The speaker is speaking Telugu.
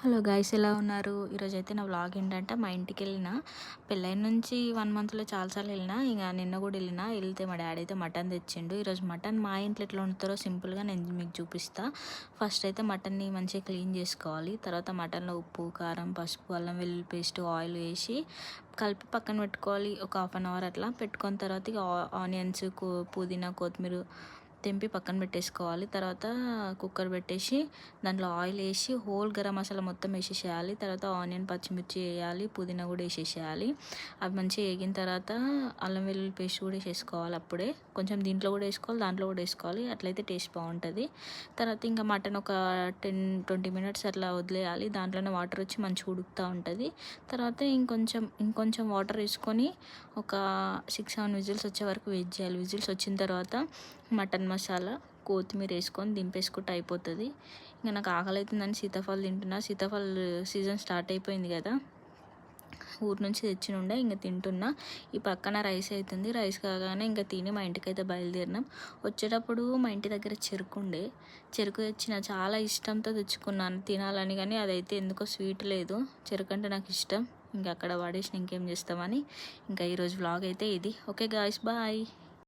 హలో గైస్, ఎలా ఉన్నారు? ఈరోజైతే నా వ్లాగ్ ఏంటంటే మా ఇంటికి వెళ్ళిన పెళ్ళైన నుంచి 1 మంత్లో చాలాసార్లు వెళ్ళిన. ఇక నిన్న కూడా వెళ్తే మా డాడీ అయితే మటన్ తెచ్చిండు. ఈరోజు మటన్ మా ఇంట్లో ఎట్లా వండుతారో సింపుల్గా నేను మీకు చూపిస్తా. ఫస్ట్ అయితే మటన్ని మంచిగా క్లీన్ చేసుకోవాలి. తర్వాత మటన్లో ఉప్పు, కారం, పసుపు, అల్లం వెల్లుల్లి పేస్ట్, ఆయిల్ వేసి కలిపి పక్కన పెట్టుకోవాలి. ఒక హాఫ్ అన్ అవర్ అట్లా పెట్టుకున్న తర్వాత ఇక ఆనియన్స్, పుదీనా, కొత్తిమీర తెంపి పక్కన పెట్టేసుకోవాలి. తర్వాత కుక్కర్ పెట్టేసి దాంట్లో ఆయిల్ వేసి హోల్ గరం మసాలా మొత్తం వేసేసేయాలి. తర్వాత ఆనియన్, పచ్చిమిర్చి వేయాలి, పుదీనా కూడా వేసేసేయాలి. అవి మంచిగా వేగిన తర్వాత అల్లం వెల్లుల్లి పేస్ట్ కూడా వేసేసుకోవాలి. అప్పుడే కొంచెం దీంట్లో కూడా వేసుకోవాలి, దాంట్లో కూడా వేసుకోవాలి. అట్లయితే టేస్ట్ బాగుంటుంది. తర్వాత ఇంకా మటన్ ఒక 10-20 మినిట్స్ అట్లా వదిలేయాలి. దాంట్లోనే వాటర్ వచ్చి మంచిగా ఉడుకుతూ ఉంటుంది. తర్వాత ఇంకొంచెం వాటర్ వేసుకొని ఒక 6-7 విజిల్స్ వచ్చే వరకు వెయిట్ చేయాలి. విజిల్స్ వచ్చిన తర్వాత మటన్ మసాలా, కొత్తిమీర వేసుకొని దింపేసుకుంటే అయిపోతుంది. ఇంకా నాకు ఆకలి అవుతుందని సీతాఫలం తింటున్నా. సీతాఫలం సీజన్ స్టార్ట్ అయిపోయింది కదా, ఊరు నుంచి తెచ్చినుండే ఇంకా తింటున్నా. ఈ పక్కన రైస్ అవుతుంది. రైస్ కాగానే ఇంకా తిని మా ఇంటికైతే బయలుదేరినాం. వచ్చేటప్పుడు మా ఇంటి దగ్గర చెరుకు తెచ్చిన, చాలా ఇష్టంతో తెచ్చుకున్నాను తినాలని. కానీ అదైతే ఎందుకో స్వీట్ లేదు. చెరుకు అంటే నాకు ఇష్టం. ఇంకా అక్కడ పడేసి ఇంకేం చేస్తామని ఇంకా ఈరోజు వ్లాగ్ అయితే ఇది. Okay guys, bye.